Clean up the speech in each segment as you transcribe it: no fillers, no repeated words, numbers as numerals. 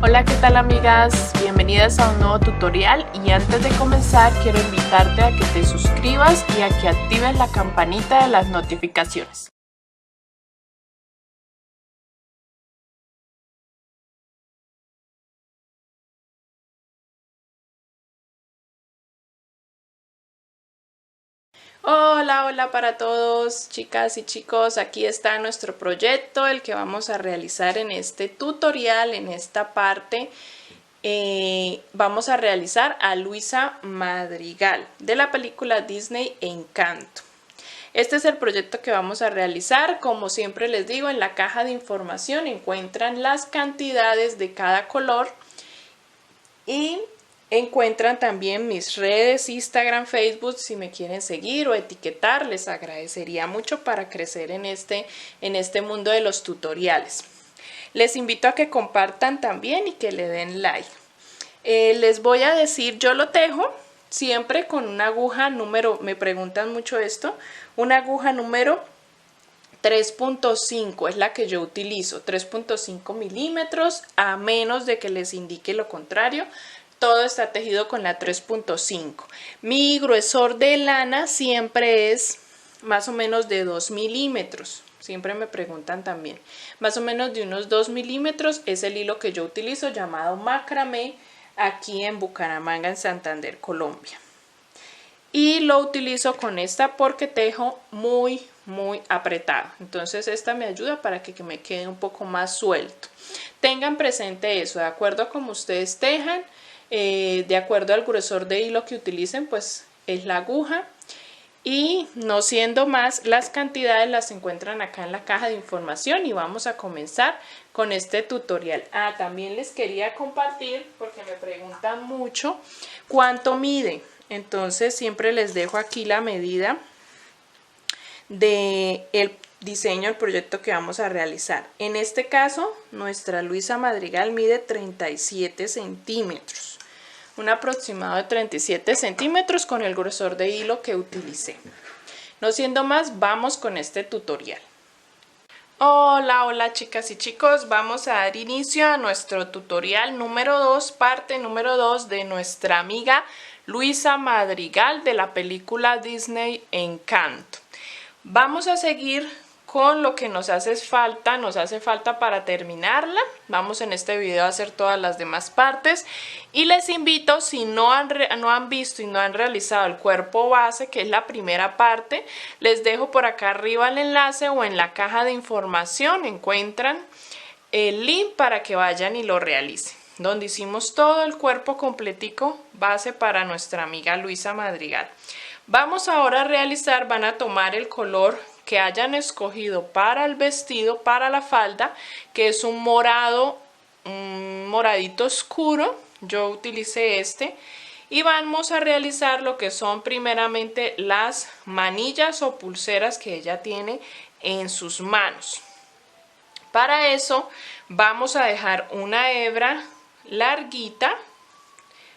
Hola, ¿qué tal amigas? Bienvenidas a un nuevo tutorial y antes de comenzar quiero invitarte a que te suscribas y a que actives la campanita de las notificaciones. Hola para todos, chicas y chicos, aquí está nuestro proyecto, el que vamos a realizar en este tutorial, en esta parte. Vamos a realizar a Luisa Madrigal de la película Disney Encanto. Este es el proyecto que vamos a realizar. Como siempre les digo, en la caja de información encuentran las cantidades de cada color y encuentran también mis redes Instagram, Facebook, si me quieren seguir o etiquetar, les agradecería mucho para crecer en este mundo de los tutoriales. Les invito a que compartan también y que le den like. Les voy a decir, yo lo tejo siempre con una aguja número, me preguntan mucho esto, una aguja número 3.5 es la que yo utilizo, 3.5 milímetros, a menos de que les indique lo contrario. Todo está tejido con la 3.5. Mi gruesor de lana siempre es más o menos de 2 milímetros. Siempre me preguntan también. Más o menos de unos 2 milímetros es el hilo que yo utilizo, llamado macramé, aquí en Bucaramanga, en Santander, Colombia. Y lo utilizo con esta porque tejo muy apretado. Entonces esta me ayuda para que me quede un poco más suelto. Tengan presente eso, de acuerdo a como ustedes tejan, de acuerdo al gruesor de hilo que utilicen, pues es la aguja. Y no siendo más, las cantidades las encuentran acá en la caja de información y vamos a comenzar con este tutorial. También les quería compartir, porque me preguntan mucho, ¿cuánto mide? Entonces siempre les dejo aquí la medida del diseño, el proyecto que vamos a realizar. En este caso, nuestra Luisa Madrigal mide 37 centímetros. Un aproximado de 37 centímetros con el grosor de hilo que utilicé. No siendo más, vamos con este tutorial. Hola chicas y chicos, vamos a dar inicio a nuestro tutorial número 2, parte número 2 de nuestra amiga Luisa Madrigal de la película Disney Encanto. Vamos a seguir con lo que nos hace falta para terminarla. Vamos en este video a hacer todas las demás partes y les invito, si no han visto y no han realizado el cuerpo base, que es la primera parte, les dejo por acá arriba el enlace o en la caja de información encuentran el link para que vayan y lo realicen, donde hicimos todo el cuerpo completico base para nuestra amiga Luisa Madrigal. Vamos ahora a realizar, van a tomar el color que hayan escogido para el vestido, para la falda, que es un morado, un moradito oscuro. Yo utilicé este. Y vamos a realizar lo que son primeramente las manillas o pulseras que ella tiene en sus manos. Para eso vamos a dejar una hebra larguita.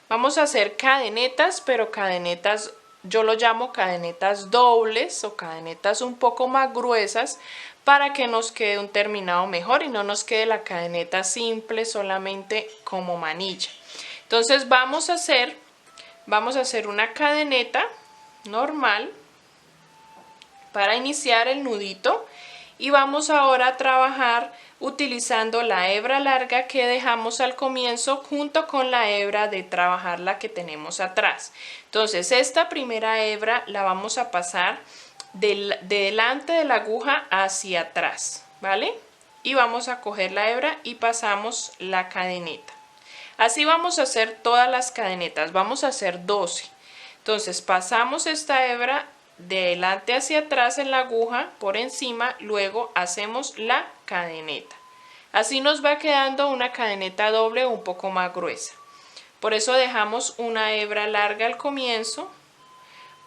Vamos a hacer cadenetas, pero cadenetas, yo lo llamo cadenetas dobles o cadenetas un poco más gruesas para que nos quede un terminado mejor y no nos quede la cadeneta simple solamente como manilla. Entonces vamos a hacer una cadeneta normal para iniciar el nudito y vamos ahora a trabajar utilizando la hebra larga que dejamos al comienzo junto con la hebra de trabajar la que tenemos atrás. Entonces esta primera hebra la vamos a pasar de delante de la aguja hacia atrás, ¿vale? Y vamos a coger la hebra y pasamos la cadeneta. Así vamos a hacer todas las cadenetas, vamos a hacer 12. Entonces pasamos esta hebra de delante hacia atrás en la aguja por encima, luego hacemos la cadeneta. Así nos va quedando una cadeneta doble un poco más gruesa. Por eso dejamos una hebra larga al comienzo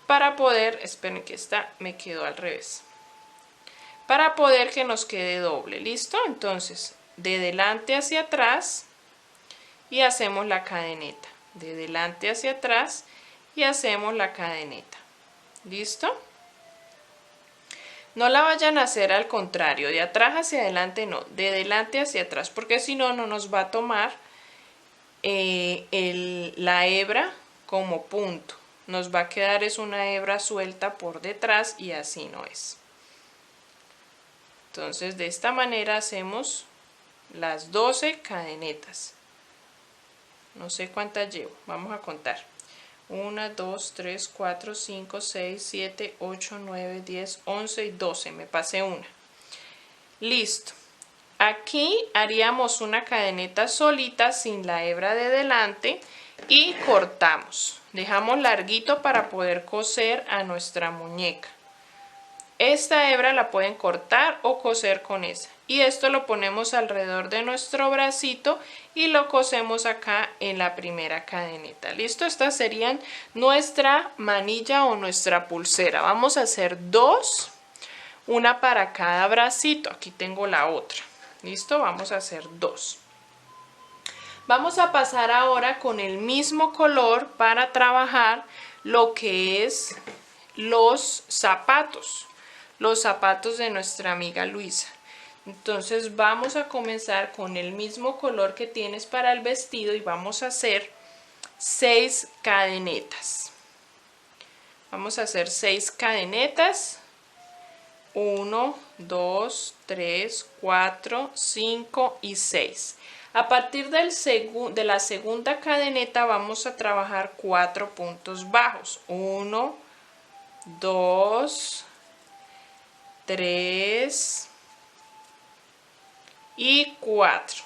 para poder, esperen que esta me quedó al revés, para poder que nos quede doble. ¿Listo? Entonces de delante hacia atrás y hacemos la cadeneta, de delante hacia atrás y hacemos la cadeneta. ¿Listo? No la vayan a hacer al contrario, de atrás hacia adelante no, de delante hacia atrás, porque si no, no nos va a tomar la hebra como punto. Nos va a quedar es una hebra suelta por detrás y así no es. Entonces de esta manera hacemos las 12 cadenetas. No sé cuántas llevo, vamos a contar. 1, 2, 3, 4, 5, 6, 7, 8, 9, 10, 11 y 12. Me pasé una. Listo. Aquí haríamos una cadeneta solita sin la hebra de delante y cortamos. Dejamos larguito para poder coser a nuestra muñeca. Esta hebra la pueden cortar o coser con esa. Y esto lo ponemos alrededor de nuestro bracito y lo cosemos acá en la primera cadeneta. ¿Listo? Estas serían nuestra manilla o nuestra pulsera. Vamos a hacer dos, una para cada bracito. Aquí tengo la otra. ¿Listo? Vamos a hacer dos. Vamos a pasar ahora con el mismo color para trabajar lo que es los zapatos de nuestra amiga Luisa. Entonces vamos a comenzar con el mismo color que tienes para el vestido y vamos a hacer 6 cadenetas. Vamos a hacer 6 cadenetas. 1, 2, 3, 4, 5 y 6. A partir de la segunda cadeneta vamos a trabajar 4 puntos bajos. 1, 2, 3 y 4.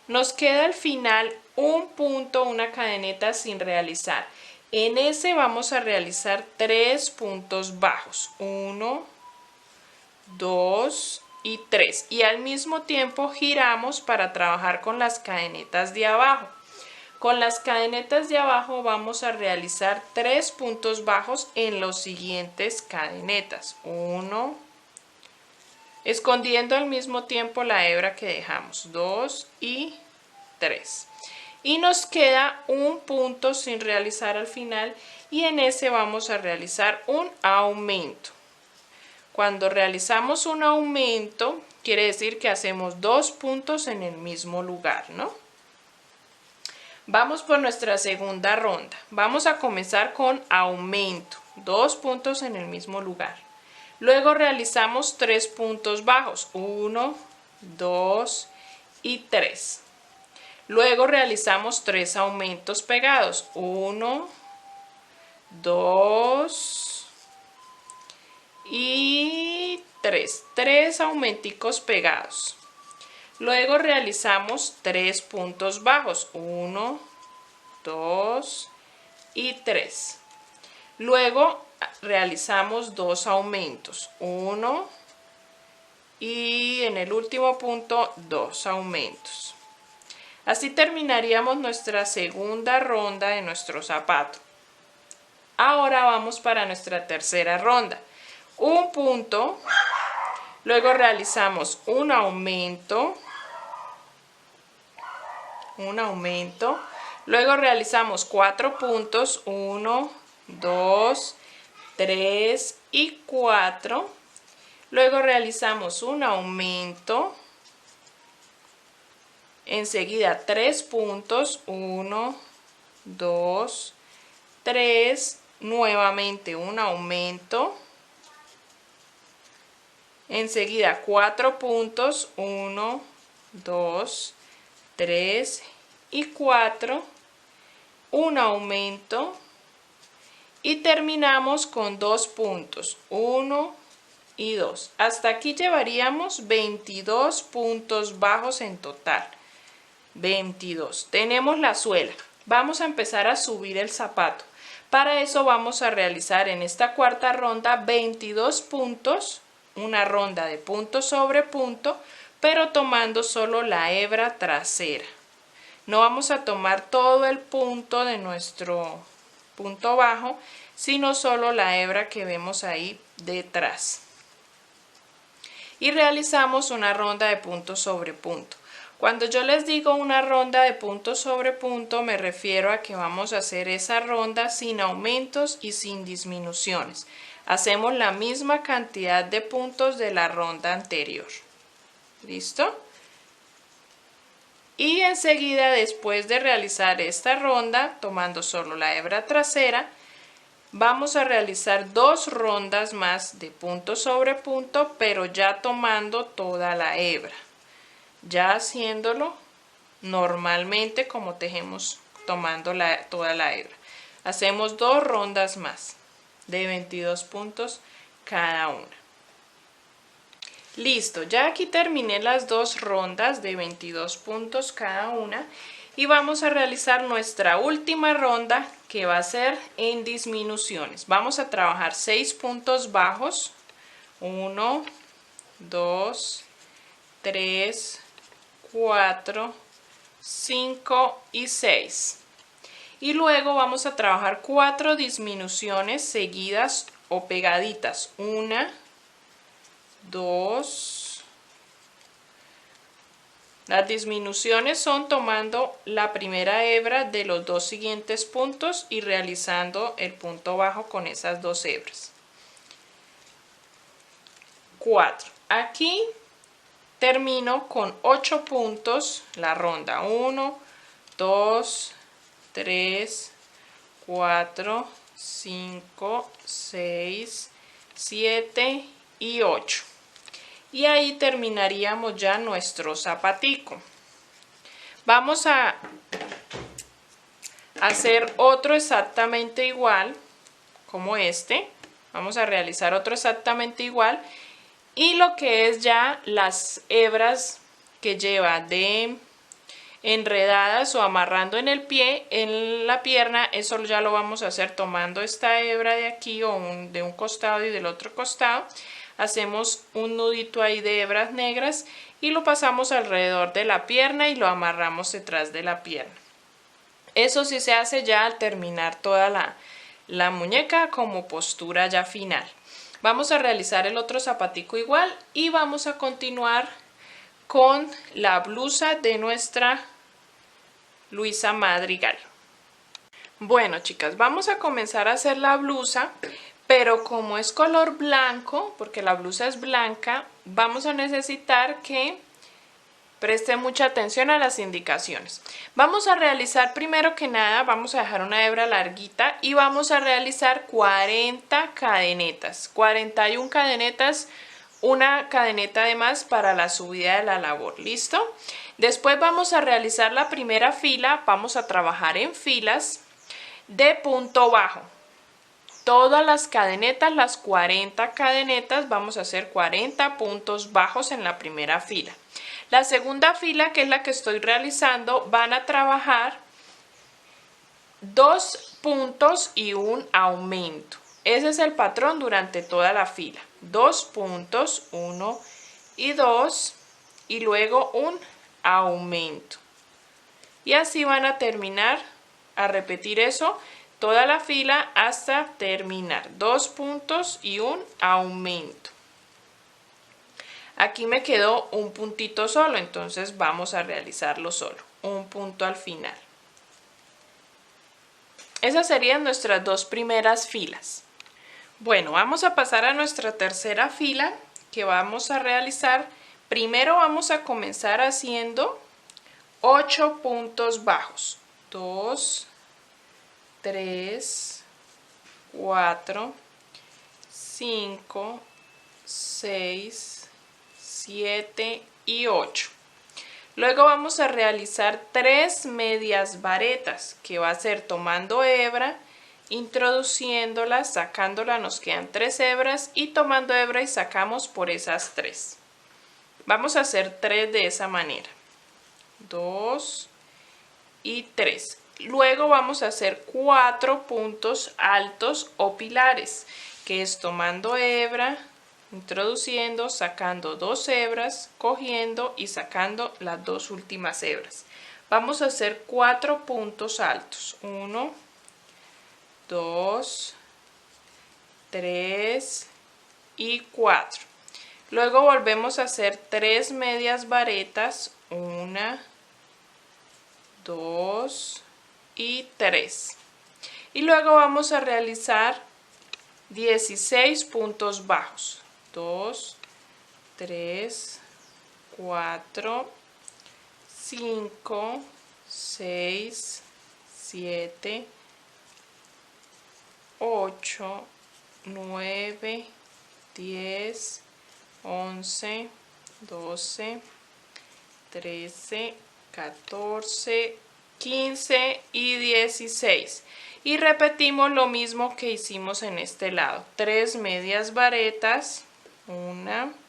Nos queda al final un punto, una cadeneta sin realizar. En ese vamos a realizar 3 puntos bajos. 1, 2 y 3. Y al mismo tiempo giramos para trabajar con las cadenetas de abajo. Con las cadenetas de abajo vamos a realizar 3 puntos bajos en los siguientes cadenetas. 1, escondiendo al mismo tiempo la hebra que dejamos, 2 y 3. Y nos queda un punto sin realizar al final y en ese vamos a realizar un aumento. Cuando realizamos un aumento, quiere decir que hacemos 2 puntos en el mismo lugar, ¿no? Vamos por nuestra segunda ronda. Vamos a comenzar con aumento, 2 puntos en el mismo lugar. Luego realizamos 3 puntos bajos, 1, 2 y 3. Luego realizamos 3 aumentos pegados, 1, 2 y 3. 3 aumenticos pegados. Luego realizamos 3 puntos bajos, 1, 2 y 3. Luego realizamos 2 aumentos, 1 y en el último punto 2 aumentos. Así terminaríamos nuestra segunda ronda de nuestro zapato. Ahora vamos para nuestra tercera ronda. Un punto, luego realizamos un aumento, luego realizamos 4 puntos, 1, 2, 3 y 4. Luego realizamos un aumento, enseguida 3 puntos, 1, 2, 3, nuevamente un aumento, enseguida 4 puntos, 1, 2, 3 y 4, un aumento y terminamos con 2 puntos, 1 y 2. Hasta aquí llevaríamos 22 puntos bajos en total. 22. Tenemos la suela. Vamos a empezar a subir el zapato. Para eso vamos a realizar en esta cuarta ronda 22 puntos, una ronda de punto sobre punto, pero tomando solo la hebra trasera. No vamos a tomar todo el punto de nuestro punto bajo, sino solo la hebra que vemos ahí detrás. Y realizamos una ronda de punto sobre punto. Cuando yo les digo una ronda de punto sobre punto, me refiero a que vamos a hacer esa ronda sin aumentos y sin disminuciones. Hacemos la misma cantidad de puntos de la ronda anterior. ¿Listo? Y enseguida, después de realizar esta ronda, tomando solo la hebra trasera, vamos a realizar 2 rondas más de punto sobre punto, pero ya tomando toda la hebra, ya haciéndolo normalmente como tejemos tomando toda la hebra. Hacemos 2 rondas más de 22 puntos cada una. Listo, ya aquí terminé las 2 rondas de 22 puntos cada una y vamos a realizar nuestra última ronda, que va a ser en disminuciones. Vamos a trabajar 6 puntos bajos, 1, 2, 3, 4, 5 y 6. Y luego vamos a trabajar 4 disminuciones seguidas o pegaditas. 1, 2. Las disminuciones son tomando la primera hebra de los 2 siguientes puntos y realizando el punto bajo con esas 2 hebras. 4. Aquí termino con 8 puntos la ronda. 1, 2, 3, 4, 5, 6, 7 y 8. Y ahí terminaríamos ya nuestro zapatico. Vamos a hacer otro exactamente igual como este. Vamos a realizar otro exactamente igual. Y lo que es ya las hebras que lleva de enredadas o amarrando en el pie, en la pierna, eso ya lo vamos a hacer tomando esta hebra de aquí o de un costado y del otro costado. Hacemos un nudito ahí de hebras negras y lo pasamos alrededor de la pierna y lo amarramos detrás de la pierna. Eso sí se hace ya al terminar toda la muñeca como postura ya final. Vamos a realizar el otro zapatico igual y vamos a continuar con la blusa de nuestra Luisa Madrigal. Bueno, chicas, vamos a comenzar a hacer la blusa, pero como es color blanco, porque la blusa es blanca, vamos a necesitar que presten mucha atención a las indicaciones. Vamos a realizar primero que nada, vamos a dejar una hebra larguita y vamos a realizar 40 cadenetas, 41 cadenetas, una cadeneta de más para la subida de la labor. ¿Listo? Después vamos a realizar la primera fila, vamos a trabajar en filas de punto bajo. Todas las cadenetas, las 40 cadenetas, vamos a hacer 40 puntos bajos en la primera fila. La segunda fila, que es la que estoy realizando, van a trabajar 2 puntos y un aumento. Ese es el patrón durante toda la fila. 2 puntos, 1 y 2, y luego un aumento. Y así van a terminar, a repetir eso toda la fila hasta terminar. 2 puntos y un aumento. Aquí me quedó un puntito solo, entonces vamos a realizarlo solo. Un punto al final. Esas serían nuestras 2 primeras filas. Bueno, vamos a pasar a nuestra tercera fila que vamos a realizar. Primero vamos a comenzar haciendo 8 puntos bajos. 2, 3, 4, 5, 6, 7 y 8. Luego vamos a realizar 3 medias varetas, que va a ser tomando hebra, introduciéndola, sacándola, nos quedan 3 hebras y tomando hebra y sacamos por esas 3. Vamos a hacer 3 de esa manera. 2 y 3. Luego vamos a hacer 4 puntos altos o pilares, que es tomando hebra, introduciendo, sacando 2 hebras, cogiendo y sacando las 2 últimas hebras. Vamos a hacer 4 puntos altos. 1, 2, 3 y 4. Luego volvemos a hacer 3 medias varetas. 1, 2 y 3. Y luego vamos a realizar 16 puntos bajos. 2, 3, 4, 5, 6, 7, 8, 9, 10, 11, 12, 13, 14, 15 y 16. Y repetimos lo mismo que hicimos en este lado. 3 medias varetas, 1,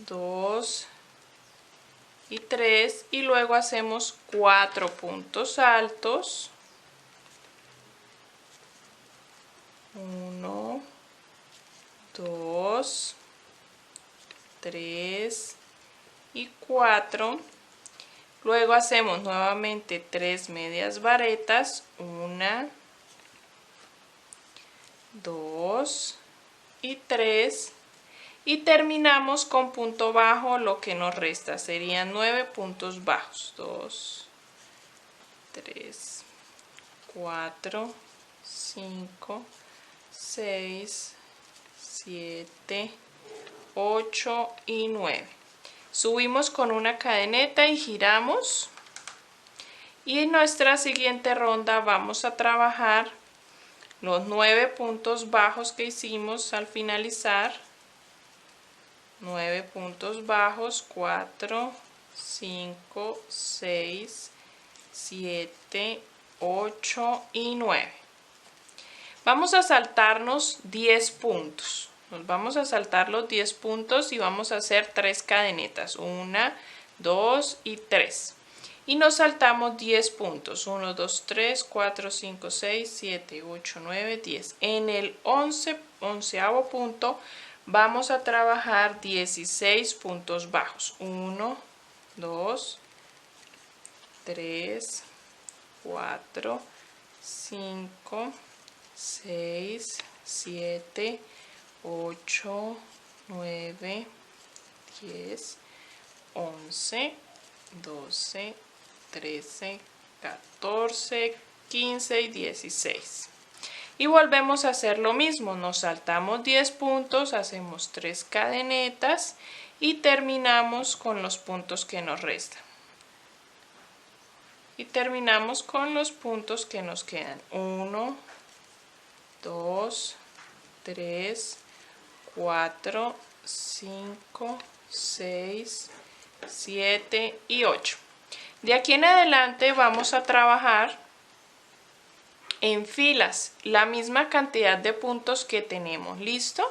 2 y 3, y luego hacemos 4 puntos altos, 1, 2, 3 y 4. Luego hacemos nuevamente 3 medias varetas, 1, 2 y 3, y terminamos con punto bajo. Lo que nos resta serían 9 puntos bajos, 2, 3, 4, 5, 6, 7, 8 y 9. Subimos con una cadeneta y giramos, y en nuestra siguiente ronda vamos a trabajar los 9 puntos bajos que hicimos al finalizar. 9 puntos bajos, 4, 5, 6, 7, 8 y 9. Vamos a saltarnos 10 puntos. Nos vamos a saltar los 10 puntos y vamos a hacer 3 cadenetas. 1, 2 y 3. Y nos saltamos 10 puntos. 1, 2, 3, 4, 5, 6, 7, 8, 9, 10. En el 11º punto vamos a trabajar 16 puntos bajos. 1, 2, 3, 4, 5, 6, 7, 8, 9, 10, 11, 12, 13, 14, 15 y 16. Y volvemos a hacer lo mismo, nos saltamos 10 puntos, hacemos 3 cadenetas y terminamos con los puntos que nos restan. Y terminamos con los puntos que nos quedan. 1, 2, 3, 4, 5, 6, 7 y 8. De aquí en adelante vamos a trabajar en filas la misma cantidad de puntos que tenemos. ¿Listo?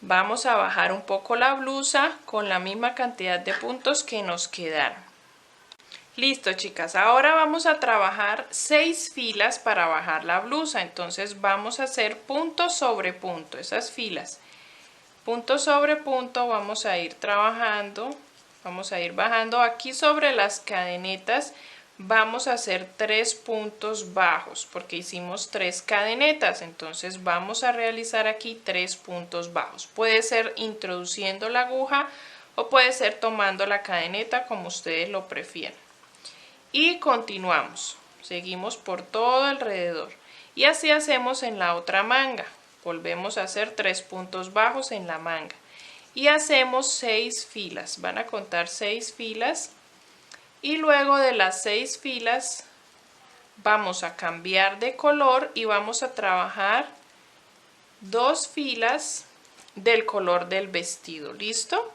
Vamos a bajar un poco la blusa con la misma cantidad de puntos que nos quedaron. Listo, chicas, ahora vamos a trabajar 6 filas para bajar la blusa. Entonces vamos a hacer punto sobre punto, esas filas. Punto sobre punto vamos a ir trabajando, vamos a ir bajando. Aquí sobre las cadenetas vamos a hacer 3 puntos bajos porque hicimos 3 cadenetas. Entonces vamos a realizar aquí 3 puntos bajos. Puede ser introduciendo la aguja o puede ser tomando la cadeneta, como ustedes lo prefieran. Y continuamos, seguimos por todo alrededor y así hacemos en la otra manga. Volvemos a hacer 3 puntos bajos en la manga y hacemos 6 filas. Van a contar 6 filas y luego de las 6 filas vamos a cambiar de color y vamos a trabajar 2 filas del color del vestido. ¿Listo?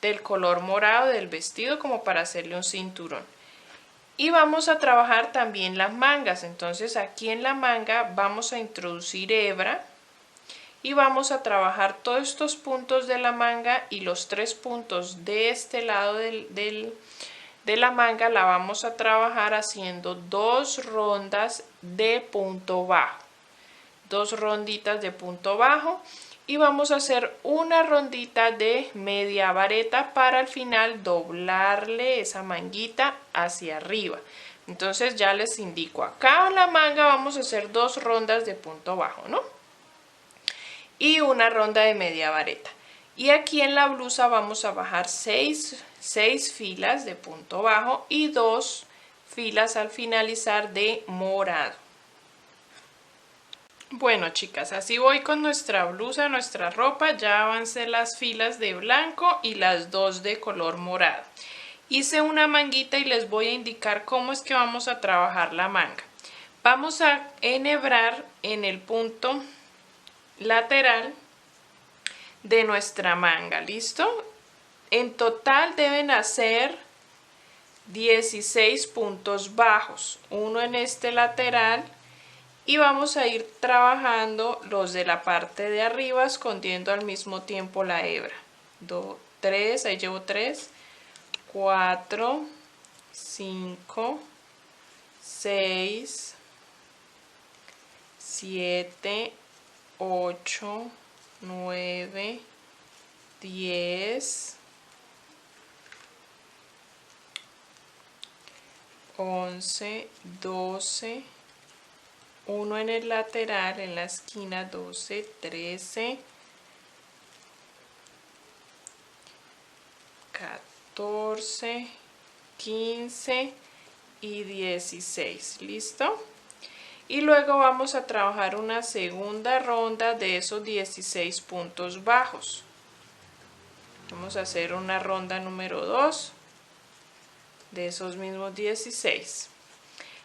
Del color morado del vestido, como para hacerle un cinturón. Y vamos a trabajar también las mangas. Entonces aquí en la manga vamos a introducir hebra y vamos a trabajar todos estos puntos de la manga, y los 3 puntos de este lado de la manga la vamos a trabajar haciendo 2 rondas de punto bajo. 2 ronditas de punto bajo, y vamos a hacer una rondita de media vareta para al final doblarle esa manguita hacia arriba. Entonces ya les indico, acá en la manga vamos a hacer 2 rondas de punto bajo, ¿no? Y una ronda de media vareta. Y aquí en la blusa vamos a bajar 6 filas de punto bajo y 2 filas al finalizar de morado. Bueno, chicas, así voy con nuestra blusa, nuestra ropa. Ya avancé las filas de blanco y las dos de color morado. Hice una manguita y les voy a indicar cómo es que vamos a trabajar la manga. Vamos a enhebrar en el punto lateral de nuestra manga, ¿listo? En total deben hacer 16 puntos bajos, uno en este lateral, y vamos a ir trabajando los de la parte de arriba escondiendo al mismo tiempo la hebra. 2, 3, ahí llevo 3, 4, 5, 6, 7, 8, 9, 10, 11, 12, uno en el lateral, en la esquina, 12, 13, 14, 15 y 16. ¿Listo? Y luego vamos a trabajar una segunda ronda de esos 16 puntos bajos. Vamos a hacer una ronda número 2 de esos mismos 16.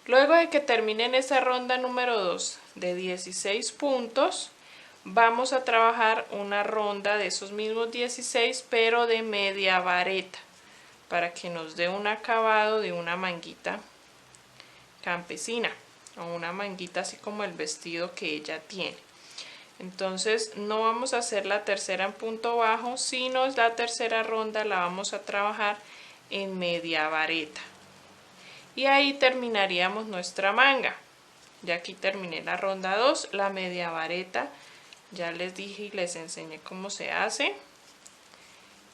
Luego de que terminen esa ronda número 2 de 16 puntos, vamos a trabajar una ronda de esos mismos 16, pero de media vareta, para que nos dé un acabado de una manguita campesina, o una manguita así como el vestido que ella tiene. Entonces no vamos a hacer la tercera en punto bajo, sino la tercera ronda la vamos a trabajar en media vareta. Y ahí terminaríamos nuestra manga. Ya aquí terminé la ronda 2, la media vareta. Ya les dije y les enseñé cómo se hace.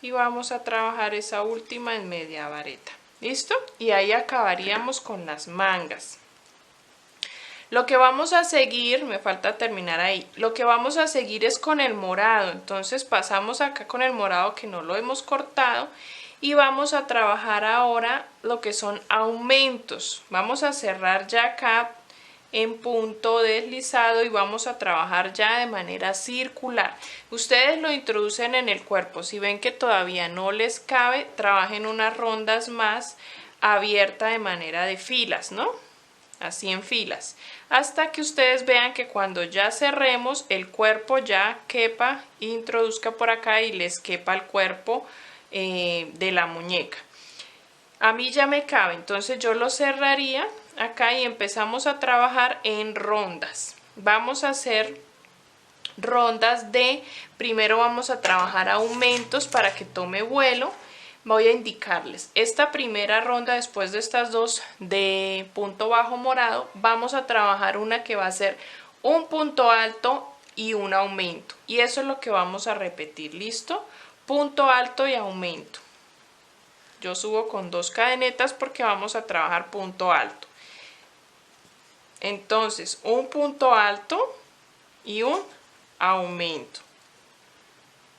Y vamos a trabajar esa última en media vareta. ¿Listo? Y ahí acabaríamos con las mangas. Lo que vamos a seguir, me falta terminar ahí, lo que vamos a seguir es con el morado. Entonces pasamos acá con el morado que no lo hemos cortado. Y vamos a trabajar ahora lo que son aumentos. Vamos a cerrar ya acá en punto deslizado y vamos a trabajar ya de manera circular. Ustedes lo introducen en el cuerpo. Si ven que todavía no les cabe, trabajen unas rondas más abierta de manera de filas, ¿no? Así en filas. Hasta que ustedes vean que cuando ya cerremos el cuerpo ya quepa, introduzca por acá y les quepa el cuerpo de la muñeca. A mí ya me cabe, entonces yo lo cerraría acá y empezamos a trabajar en rondas. Vamos a hacer rondas de, primero vamos a trabajar aumentos para que tome vuelo. Voy a indicarles, esta primera ronda después de estas dos de punto bajo morado, vamos a trabajar una que va a ser un punto alto y un aumento. Y eso es lo que vamos a repetir, ¿listo? Punto alto y aumento. Yo subo con 2 cadenetas porque vamos a trabajar punto alto. Entonces, un punto alto y un aumento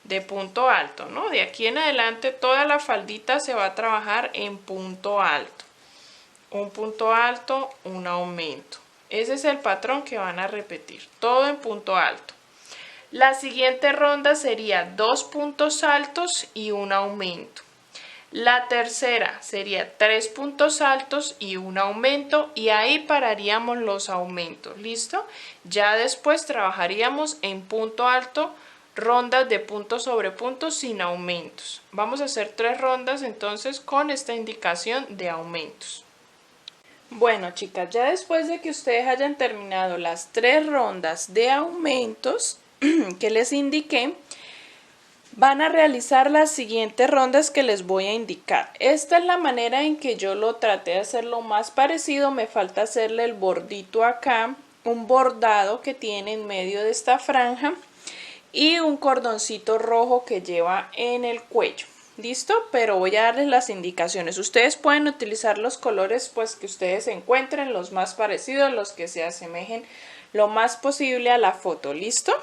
de punto alto, ¿no? De aquí en adelante toda la faldita se va a trabajar en punto alto. Un punto alto, un aumento. Ese es el patrón que van a repetir, todo en punto alto. La siguiente ronda sería 2 puntos altos y un aumento. La tercera sería 3 puntos altos y un aumento, y ahí pararíamos los aumentos, ¿listo? Ya después trabajaríamos en punto alto, rondas de punto sobre punto sin aumentos. Vamos a hacer 3 rondas entonces con esta indicación de aumentos. Bueno, chicas, ya después de que ustedes hayan terminado las 3 rondas de aumentos que les indiqué, van a realizar las siguientes rondas que les voy a indicar. Esta es la manera en que yo lo traté de hacerlo más parecido. Me falta hacerle el bordito acá, un bordado que tiene en medio de esta franja y un cordoncito rojo que lleva en el cuello. ¿Listo? Pero voy a darles las indicaciones. Ustedes pueden utilizar los colores pues que ustedes encuentren, los más parecidos, los que se asemejen lo más posible a la foto. ¿Listo?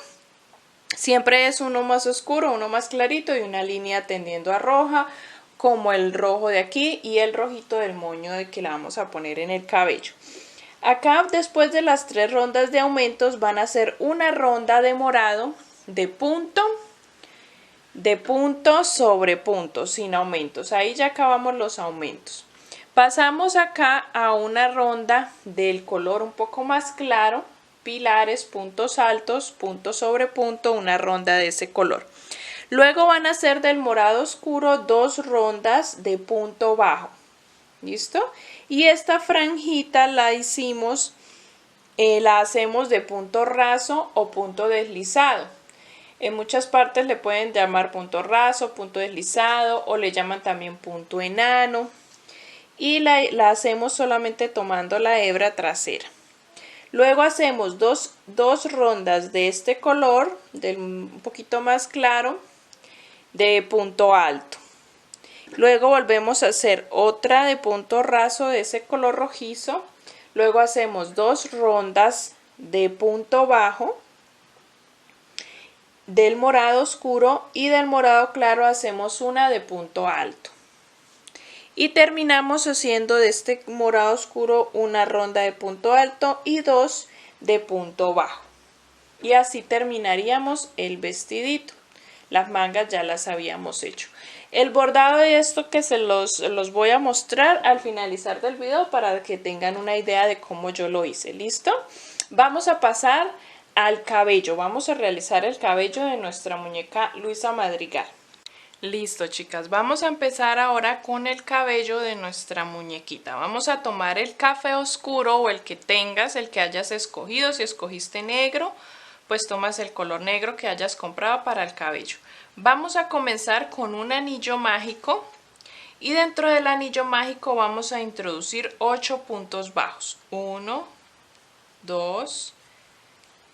Siempre es uno más oscuro, uno más clarito y una línea tendiendo a roja, como el rojo de aquí y el rojito del moño de que la vamos a poner en el cabello. Acá después de las 3 rondas de aumentos van a hacer una ronda de morado de punto sobre punto sin aumentos. Ahí ya acabamos los aumentos. Pasamos acá a una ronda del color un poco más claro, pilares, puntos altos, punto sobre punto, una ronda de ese color. Luego van a hacer del morado oscuro 2 rondas de punto bajo. ¿Listo? Y esta franjita la hicimos, la hacemos de punto raso o punto deslizado. En muchas partes le pueden llamar punto raso, punto deslizado o le llaman también punto enano. Y la hacemos solamente tomando la hebra trasera. Luego hacemos dos rondas de este color, un poquito más claro, de punto alto. Luego volvemos a hacer otra de punto raso de ese color rojizo. Luego hacemos 2 rondas de punto bajo del morado oscuro y del morado claro hacemos una de punto alto. Y terminamos haciendo de este morado oscuro una ronda de punto alto y 2 de punto bajo. Y así terminaríamos el vestidito. Las mangas ya las habíamos hecho. El bordado de esto que se los voy a mostrar al finalizar del video para que tengan una idea de cómo yo lo hice. ¿Listo? Vamos a pasar al cabello. Vamos a realizar el cabello de nuestra muñeca Luisa Madrigal. Listo, chicas, vamos a empezar ahora con el cabello de nuestra muñequita. Vamos a tomar el café oscuro o el que tengas, el que hayas escogido. Si escogiste negro, pues tomas el color negro que hayas comprado para el cabello. Vamos a comenzar con un anillo mágico y dentro del anillo mágico vamos a introducir 8 puntos bajos. 1, 2,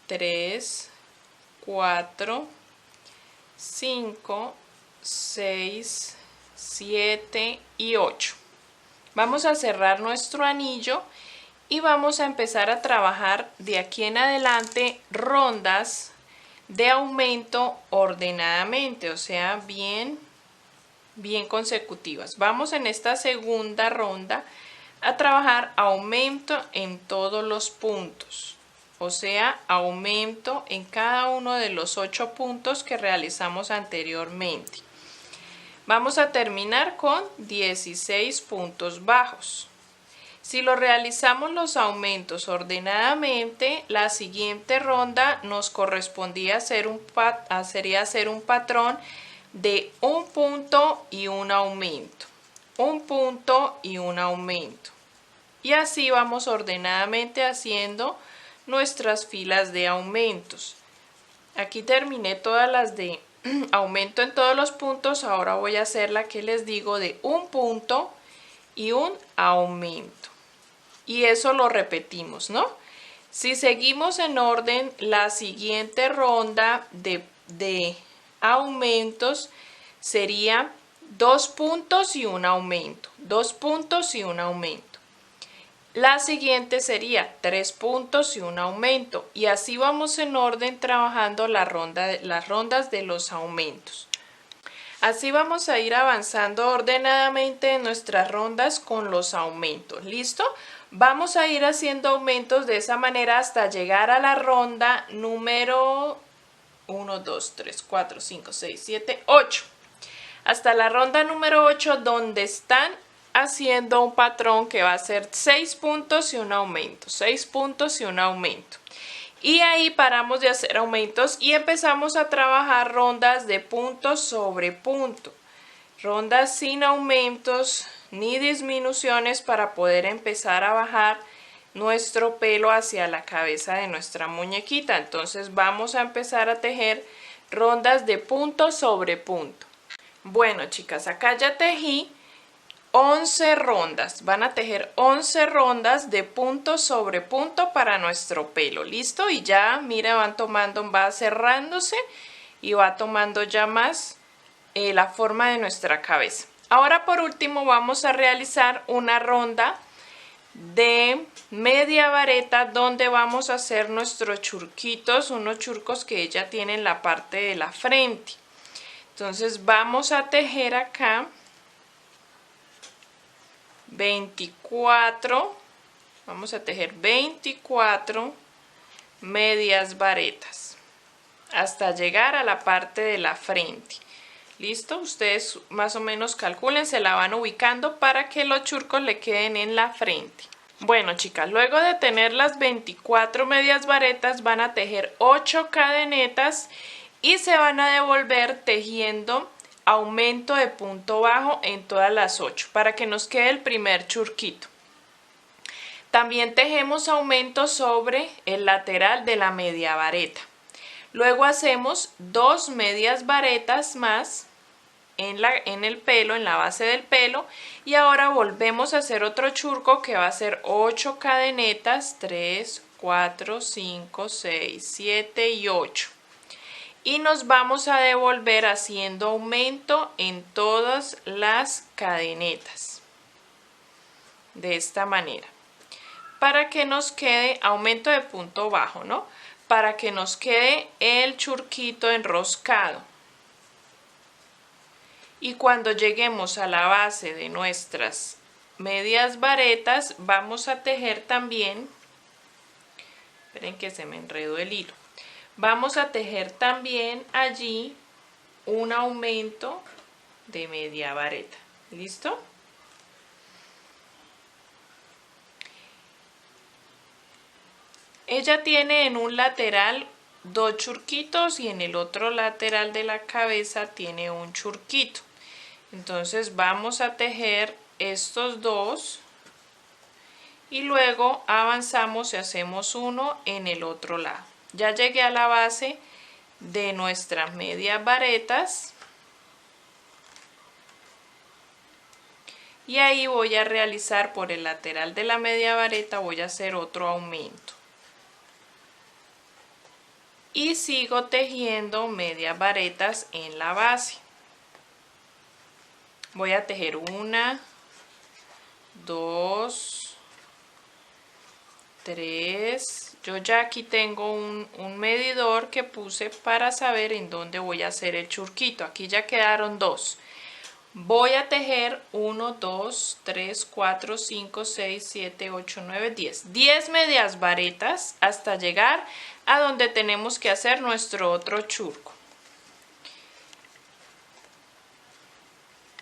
3, 4, 5, 6, 7 y 8. Vamos a cerrar nuestro anillo y vamos a empezar a trabajar de aquí en adelante rondas de aumento ordenadamente, o sea, bien consecutivas. Vamos en esta segunda ronda a trabajar aumento en todos los puntos, o sea, aumento en cada uno de los 8 puntos que realizamos anteriormente. Vamos a terminar con 16 puntos bajos. Si lo realizamos los aumentos ordenadamente, la siguiente ronda nos correspondía sería hacer un patrón de un punto y un aumento, un punto y un aumento. Y así vamos ordenadamente haciendo nuestras filas de aumentos. Aquí terminé todas las de aumento en todos los puntos, ahora voy a hacer la que les digo de un punto y un aumento. Y eso lo repetimos, ¿no? Si seguimos en orden, la siguiente ronda de aumentos sería 2 puntos y un aumento, 2 puntos y un aumento. La siguiente sería 3 puntos y un aumento. Y así vamos en orden trabajando las rondas de los aumentos. Así vamos a ir avanzando ordenadamente en nuestras rondas con los aumentos. ¿Listo? Vamos a ir haciendo aumentos de esa manera hasta llegar a la ronda número 1, 2, 3, 4, 5, 6, 7, 8. Hasta la ronda número 8 donde están haciendo un patrón que va a ser 6 puntos y un aumento, 6 puntos y un aumento. Y ahí paramos de hacer aumentos y empezamos a trabajar rondas de punto sobre punto. Rondas sin aumentos ni disminuciones para poder empezar a bajar nuestro pelo hacia la cabeza de nuestra muñequita. Entonces vamos a empezar a tejer rondas de punto sobre punto. Bueno, chicas, acá ya tejí 11 rondas. Van a tejer 11 rondas de punto sobre punto para nuestro pelo. ¿Listo? Y ya, mira, va cerrándose y va tomando ya más la forma de nuestra cabeza. Ahora por último vamos a realizar una ronda de media vareta donde vamos a hacer nuestros churquitos, unos churcos que ella tiene en la parte de la frente. Entonces vamos a tejer acá 24 Vamos a tejer 24 medias varetas hasta llegar a la parte de la frente. ¿Listo? Ustedes más o menos calculen, se la van ubicando para que los churcos le queden en la frente. Bueno, chicas, luego de tener las 24 medias varetas van a tejer 8 cadenetas y se van a devolver tejiendo aumento de punto bajo en todas las 8 para que nos quede el primer churquito. También tejemos aumento sobre el lateral de la media vareta. Luego hacemos 2 medias varetas más en el pelo, en la base del pelo, y ahora volvemos a hacer otro churco que va a ser 8 cadenetas, 3, 4, 5, 6, 7 y 8. Y nos vamos a devolver haciendo aumento en todas las cadenetas. De esta manera. Para que nos quede aumento de punto bajo, ¿no? Para que nos quede el churquito enroscado. Y cuando lleguemos a la base de nuestras medias varetas, vamos a tejer también, esperen que se me enredó el hilo, vamos a tejer también allí un aumento de media vareta. ¿Listo? Ella tiene en un lateral 2 churquitos y en el otro lateral de la cabeza tiene un churquito. Entonces vamos a tejer estos dos y luego avanzamos y hacemos uno en el otro lado. Ya llegué a la base de nuestras medias varetas y ahí voy a realizar por el lateral de la media vareta, voy a hacer otro aumento. Y sigo tejiendo medias varetas en la base. Voy a tejer 1, 2, 3. Yo ya aquí tengo un medidor que puse para saber en dónde voy a hacer el churquito. Aquí ya quedaron 2. Voy a tejer 1, 2, 3, 4, 5, 6, 7, 8, 9, 10. 10 medias varetas hasta llegar a donde tenemos que hacer nuestro otro churco.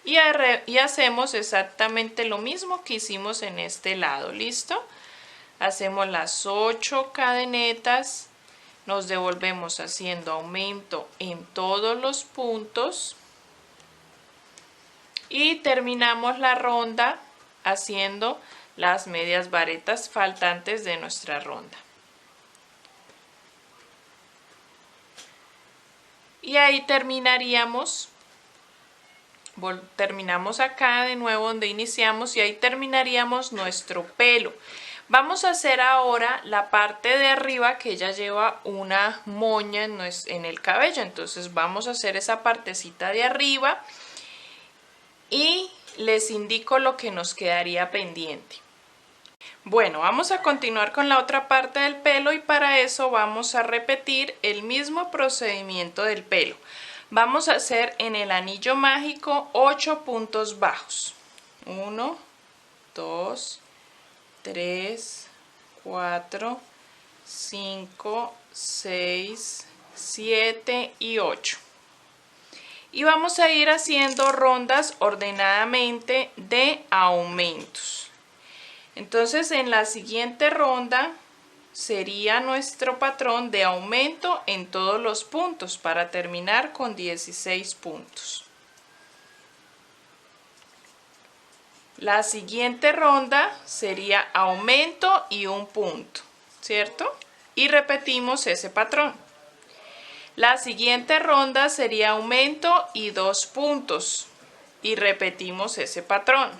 Y hacemos exactamente lo mismo que hicimos en este lado. ¿Listo? Hacemos las 8 cadenetas, nos devolvemos haciendo aumento en todos los puntos y terminamos la ronda haciendo las medias varetas faltantes de nuestra ronda. Y ahí terminamos acá de nuevo donde iniciamos y ahí terminaríamos nuestro pelo. Vamos a hacer ahora la parte de arriba que ella lleva una moña en el cabello. Entonces vamos a hacer esa partecita de arriba y les indico lo que nos quedaría pendiente. Bueno, vamos a continuar con la otra parte del pelo y para eso vamos a repetir el mismo procedimiento del pelo. Vamos a hacer en el anillo mágico 8 puntos bajos. 1, 2, 3, 4, 5, 6, 7 y 8. Y vamos a ir haciendo rondas ordenadamente de aumentos. Entonces en la siguiente ronda sería nuestro patrón de aumento en todos los puntos para terminar con 16 puntos. La siguiente ronda sería aumento y un punto, ¿cierto? Y repetimos ese patrón. La siguiente ronda sería aumento y 2 puntos y repetimos ese patrón.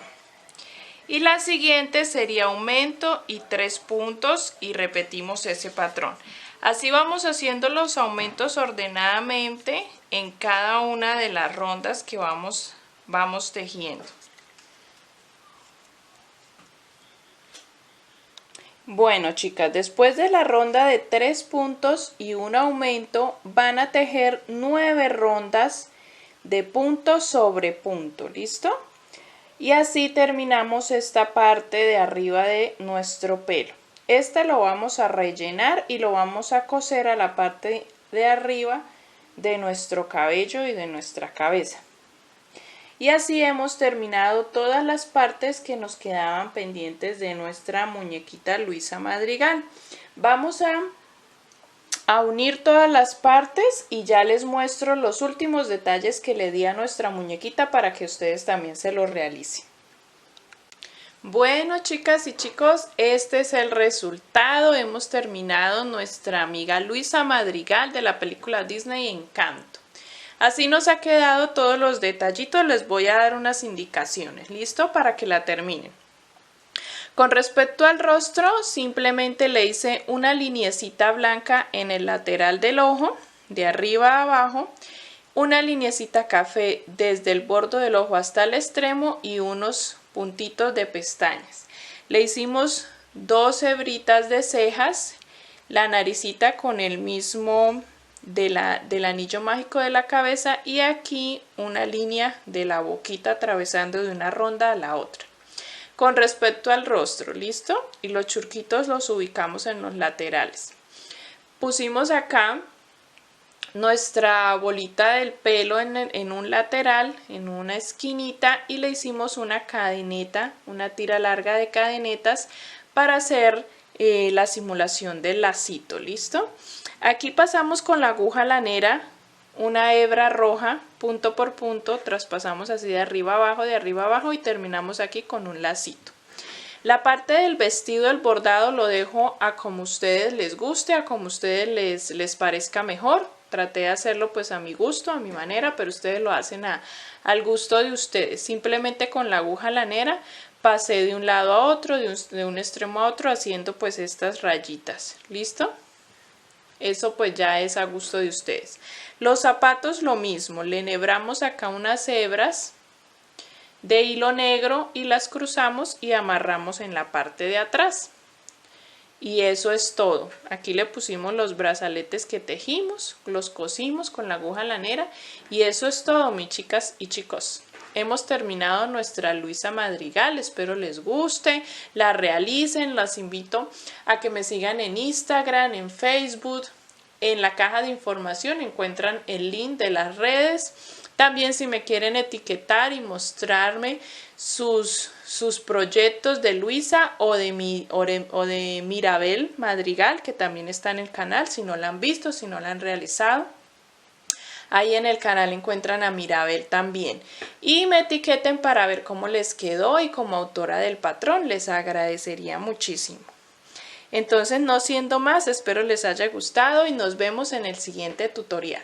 Y la siguiente sería aumento y 3 puntos y repetimos ese patrón. Así vamos haciendo los aumentos ordenadamente en cada una de las rondas que vamos tejiendo. Bueno, chicas, después de la ronda de 3 puntos y un aumento, van a tejer 9 rondas de punto sobre punto, ¿listo? Y así terminamos esta parte de arriba de nuestro pelo. Este lo vamos a rellenar y lo vamos a coser a la parte de arriba de nuestro cabello y de nuestra cabeza. Y así hemos terminado todas las partes que nos quedaban pendientes de nuestra muñequita Luisa Madrigal. Vamos a unir todas las partes y ya les muestro los últimos detalles que le di a nuestra muñequita para que ustedes también se los realicen. Bueno, chicas y chicos, este es el resultado. Hemos terminado nuestra amiga Luisa Madrigal de la película Disney Encanto. Así nos ha quedado todos los detallitos. Les voy a dar unas indicaciones, ¿listo? Para que la terminen. Con respecto al rostro, simplemente le hice una liniecita blanca en el lateral del ojo, de arriba a abajo, una liniecita café desde el borde del ojo hasta el extremo y unos puntitos de pestañas. Le hicimos 2 hebritas de cejas, la naricita con el mismo del anillo mágico de la cabeza y aquí una línea de la boquita atravesando de una ronda a la otra. Con respecto al rostro, ¿listo? Y los churquitos los ubicamos en los laterales. Pusimos acá nuestra bolita del pelo en un lateral, en una esquinita, y le hicimos una cadeneta, una tira larga de cadenetas para hacer la simulación del lacito, ¿listo? Aquí pasamos con la aguja lanera una hebra roja, punto por punto, traspasamos así de arriba abajo y terminamos aquí con un lacito. La parte del vestido, el bordado, lo dejo a como ustedes les guste, a como ustedes les parezca mejor. Traté de hacerlo pues a mi gusto, a mi manera, pero ustedes lo hacen al gusto de ustedes. Simplemente con la aguja lanera pasé de un lado a otro, de un extremo a otro, haciendo pues estas rayitas. ¿Listo? Eso pues ya es a gusto de ustedes. Los zapatos lo mismo, le enhebramos acá unas hebras de hilo negro y las cruzamos y amarramos en la parte de atrás. Y eso es todo. Aquí le pusimos los brazaletes que tejimos, los cosimos con la aguja lanera y eso es todo, mis chicas y chicos. Hemos terminado nuestra Luisa Madrigal, espero les guste, la realicen, las invito a que me sigan en Instagram, en Facebook, en la caja de información encuentran el link de las redes. También si me quieren etiquetar y mostrarme sus proyectos de Luisa o de Mirabel Madrigal, que también está en el canal, si no la han visto, si no la han realizado. Ahí en el canal encuentran a Mirabel también. Y me etiqueten para ver cómo les quedó y como autora del patrón les agradecería muchísimo. Entonces, no siendo más, espero les haya gustado y nos vemos en el siguiente tutorial.